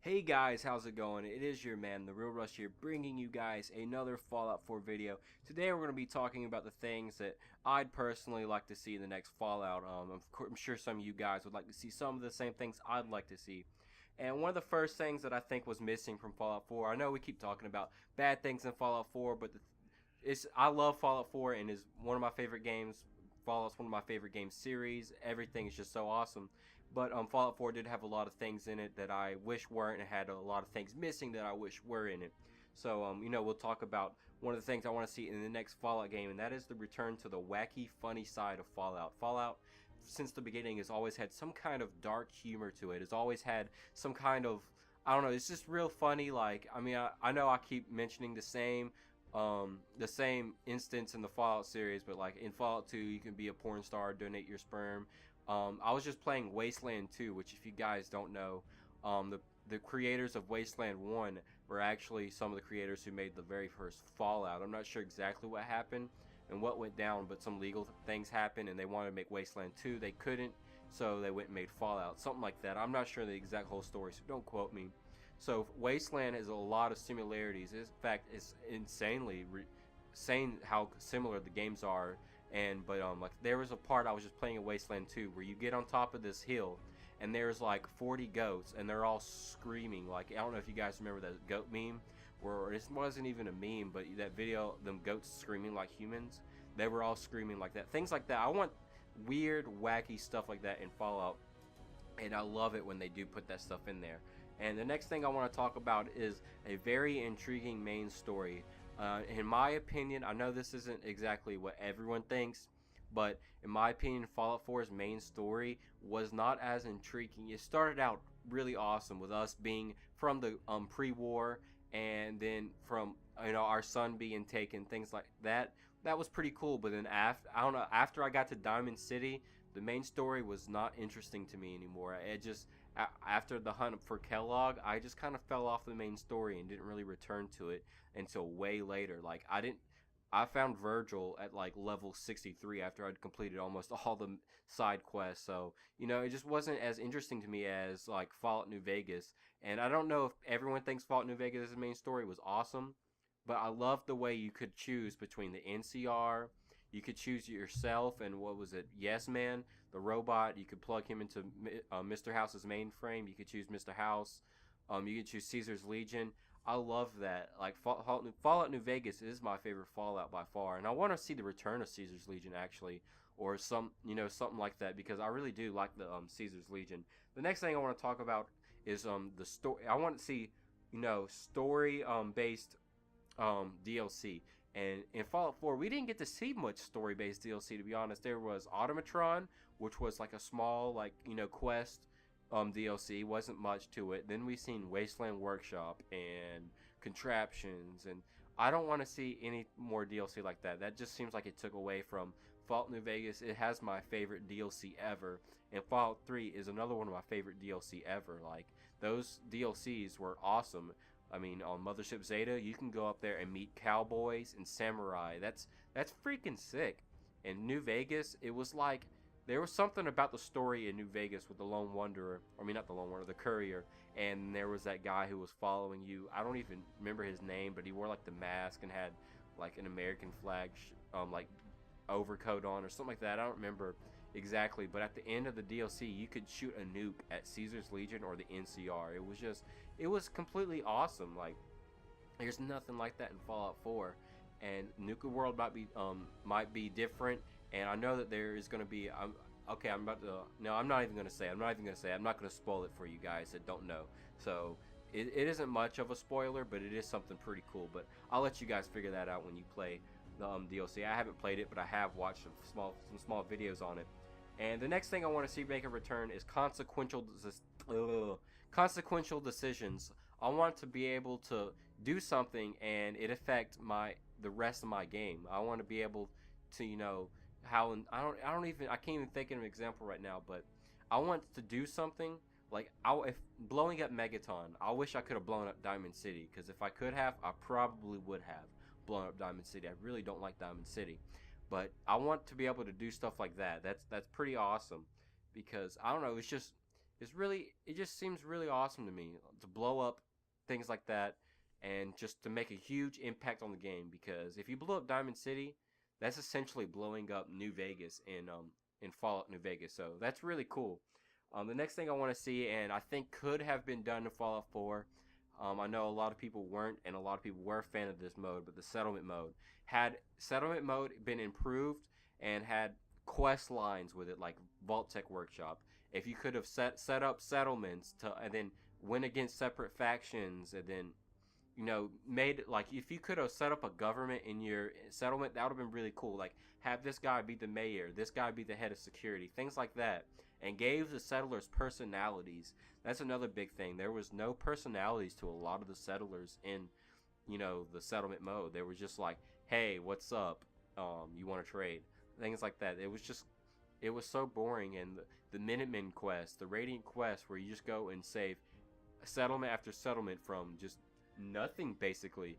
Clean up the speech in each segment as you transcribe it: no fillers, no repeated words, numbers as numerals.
Hey guys, how's it going? It is your man, TheReaLRush here, bringing you guys another Fallout 4 video. Today we're going to be talking about the things that I'd personally like to see in the next Fallout. I'm sure some of you guys would like to see some of the same things I'd like to see. And one of the first things that I think was missing from Fallout 4, I know we keep talking about bad things in Fallout 4, but I love Fallout 4 and is one of my favorite games. Fallout's one of my favorite game series. Everything is just so awesome. But Fallout 4 did have a lot of things in it that I wish weren't, and had a lot of things missing that I wish were in it. So, we'll talk about one of the things I want to see in the next Fallout game, and that is the return to the wacky, funny side of Fallout. Fallout, since the beginning, has always had some kind of dark humor to it. It's always had some kind of, I don't know, it's just real funny. Like, I know I keep mentioning the same instance in the Fallout series, but like in Fallout 2, you can be a porn star, donate your sperm. I was just playing Wasteland 2, which, if you guys don't know, the creators of Wasteland 1 were actually some of the creators who made the very first Fallout. I'm not sure exactly what happened and what went down, but some legal things happened, and they wanted to make Wasteland 2. They couldn't, so they went and made Fallout, something like that. I'm not sure the exact whole story, so don't quote me. So Wasteland has a lot of similarities. In fact, it's insane how similar the games are. Like, there was a part I was just playing in Wasteland 2 where you get on top of this hill and there's like 40 goats and they're all screaming. Like, I don't know if you guys remember that goat meme, where it wasn't even a meme, but that video, them goats screaming like humans, they were all screaming like that. Things like that. I want weird, wacky stuff like that in Fallout, and I love it when they do put that stuff in there. And the next thing I want to talk about is a very intriguing main story. In my opinion, I know this isn't exactly what everyone thinks, but in my opinion, Fallout 4's main story was not as intriguing. It started out really awesome with us being from the pre-war, and then from our son being taken, things like that. That was pretty cool. But then after I got to Diamond City, the main story was not interesting to me anymore. It just After the hunt for Kellogg, I just kind of fell off the main story and didn't really return to it until way later. Like, I found Virgil at like level 63 after I'd completed almost all the side quests. So, it just wasn't as interesting to me as like Fallout New Vegas. And I don't know if everyone thinks Fallout New Vegas' main story was awesome, but I loved the way you could choose between the NCR. You could choose yourself and, what was it, Yes Man, the robot. You could plug him into Mr. House's mainframe. You could choose Mr. House. You could choose Caesar's Legion. I love that. Like, Fallout New Vegas is my favorite Fallout by far, and I want to see the return of Caesar's Legion, actually, or something like that, because I really do like the Caesar's Legion. The next thing I want to talk about is the story. I want to see story based DLC. And in Fallout 4, we didn't get to see much story-based DLC, to be honest. There was Automatron, which was like a small, like, quest DLC. Wasn't much to it. Then we seen Wasteland Workshop and Contraptions, and I don't want to see any more DLC like that. That just seems like it took away from Fallout New Vegas. It has my favorite DLC ever, and Fallout 3 is another one of my favorite DLC ever. Like, those DLCs were awesome. I mean, on Mothership Zeta, you can go up there and meet cowboys and samurai. That's freaking sick. In New Vegas, it was like there was something about the story in New Vegas with the Lone Wanderer. I mean, not the Lone Wanderer, the Courier. And there was that guy who was following you. I don't even remember his name, but he wore like the mask and had like an American flag, like overcoat on or something like that. I don't remember exactly, but at the end of the DLC, you could shoot a nuke at Caesar's Legion or the NCR. It was completely awesome. Like, there's nothing like that in Fallout 4, and Nuka World might be different. And I know that there is going to be. Okay, I'm about to. No, I'm not even going to say. I'm not even going to say. I'm not going to spoil it for you guys that don't know. So it isn't much of a spoiler, but it is something pretty cool. But I'll let you guys figure that out when you play the DLC. I haven't played it, but I have watched some small videos on it. And the next thing I want to see make a return is consequential decisions. I want to be able to do something and it affect the rest of my game. I want to be able to, I can't even think of an example right now, but I want to do something like, if blowing up Megaton. I wish I could have blown up Diamond City, because if I could have, I probably would have blown up Diamond City. I really don't like Diamond City, but I want to be able to do stuff like that. That's pretty awesome, because I don't know. is really, it just seems really awesome to me to blow up things like that and just to make a huge impact on the game. Because if you blow up Diamond City, that's essentially blowing up New Vegas in Fallout New Vegas. So that's really cool. The next thing I want to see, and I think could have been done in Fallout 4, I know a lot of people weren't, and a lot of people were a fan of this mode, but the settlement mode. Had settlement mode been improved and had quest lines with it, like Vault Tech Workshop, if you could have set up settlements to, and then went against separate factions, and then made, like, if you could have set up a government in your settlement, that would have been really cool. Like, have this guy be the mayor, this guy be the head of security, things like that, and gave the settlers personalities. That's another big thing. There was no personalities to a lot of the settlers in, the settlement mode. They were just like, hey, what's up? You want to trade? Things like that. It was so boring. And the Minutemen quest, the Radiant quest, where you just go and save settlement after settlement from just nothing, basically,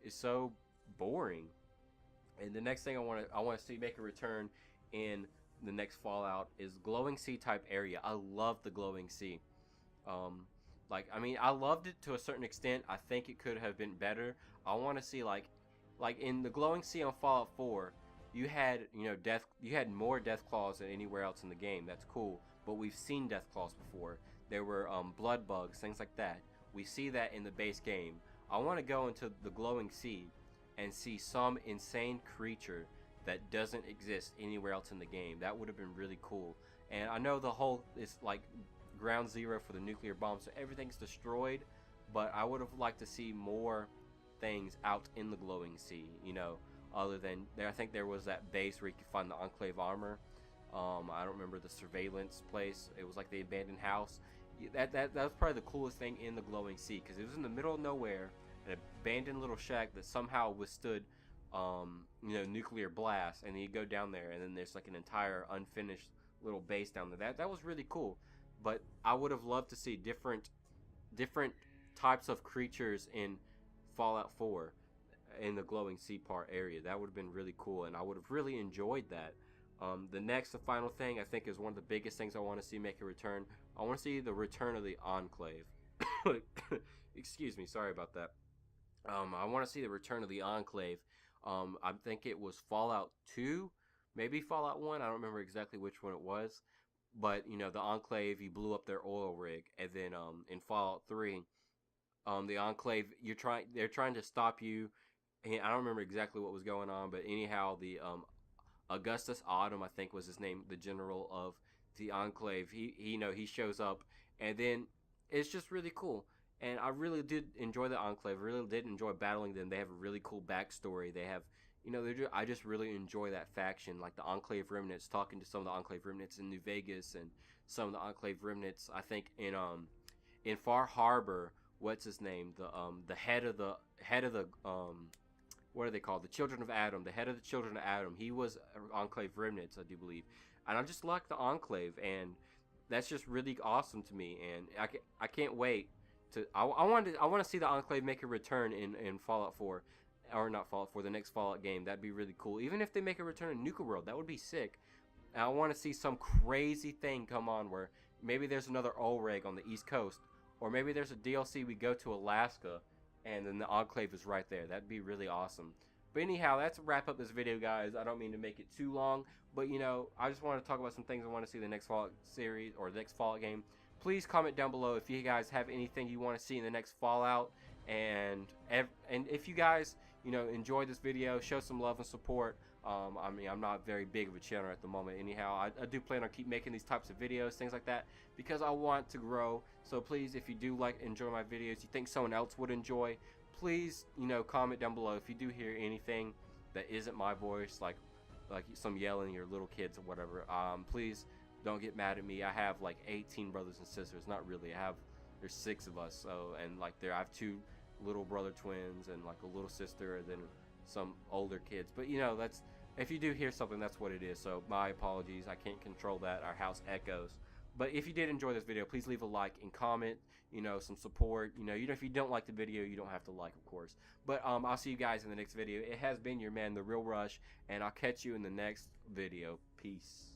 is so boring. And the next thing I want to see make a return in the next Fallout is glowing sea type area. I love the glowing sea. I loved it to a certain extent. I think it could have been better. I want to see like in the glowing sea on Fallout 4, you had you had more death claws than anywhere else in the game. That's cool, but we've seen death claws before. There were blood bugs, things like that. We see that in the base game. I want to go into the glowing sea and see some insane creature that doesn't exist anywhere else in the game. That would have been really cool. And I know the whole is like ground zero for the nuclear bomb, so everything's destroyed, but I would have liked to see more things out in the glowing sea, other than there. I think there was that base where you could find the Enclave armor. I don't remember the surveillance place. It was like the abandoned house. That was probably the coolest thing in the glowing sea, because it was in the middle of nowhere, an abandoned little shack that somehow withstood nuclear blast, and then you go down there and then there's like an entire unfinished little base down there. That was really cool. But I would have loved to see different types of creatures in Fallout 4 in the glowing sea part area. That would have been really cool, and I would have really enjoyed that. The next and final thing I think is one of the biggest things I want to see make a return. I want to see the return of the Enclave. Excuse me, sorry about that. I want to see the return of the Enclave. I think it was Fallout 2, maybe Fallout 1. I don't remember exactly which one it was. But, the Enclave, you blew up their oil rig. And then in Fallout 3, the Enclave, they're trying to stop you. And I don't remember exactly what was going on, but anyhow, the Augustus Autumn, I think was his name, the general of the Enclave, he shows up, and then it's just really cool. And I really did enjoy the Enclave. Really did enjoy battling them. They have a really cool backstory. They have, I just really enjoy that faction, like the Enclave Remnants, talking to some of the Enclave Remnants in New Vegas, and some of the Enclave Remnants, I think in Far Harbor. What's his name? The head of the what are they called? The Children of Adam. The head of the Children of Adam. He was Enclave Remnants, I do believe. And I just like the Enclave, and that's just really awesome to me. And I can't wait to. I want to see the Enclave make a return in Fallout 4, or not Fallout 4, the next Fallout game. That'd be really cool. Even if they make a return in Nuka World, that would be sick. And I want to see some crazy thing come on where maybe there's another Ulreg on the East Coast, or maybe there's a DLC we go to Alaska, and then the Enclave is right there. That'd be really awesome. But anyhow, that's a wrap up this video, guys. I don't mean to make it too long, but I just want to talk about some things I want to see in the next Fallout series or the next Fallout game. Please comment down below if you guys have anything you want to see in the next Fallout, and if you guys enjoyed this video, show some love and support. I mean, I'm not very big of a channel at the moment. Anyhow, I do plan on keep making these types of videos, things like that, because I want to grow. So please, if you do enjoy my videos, you think someone else would enjoy, please, comment down below if you do hear anything that isn't my voice, like some yelling or little kids or whatever. Please don't get mad at me. I have like 18 brothers and sisters. Not really. There's 6 of us. So, and I have 2 little brother twins and like a little sister, and then some older kids. But that's, if you do hear something, that's what it is. So my apologies. I can't control that. Our house echoes. But if you did enjoy this video, please leave a like and comment, some support. If you don't like the video, you don't have to like, of course. But I'll see you guys in the next video. It has been your man, TheReaLRush, and I'll catch you in the next video. Peace.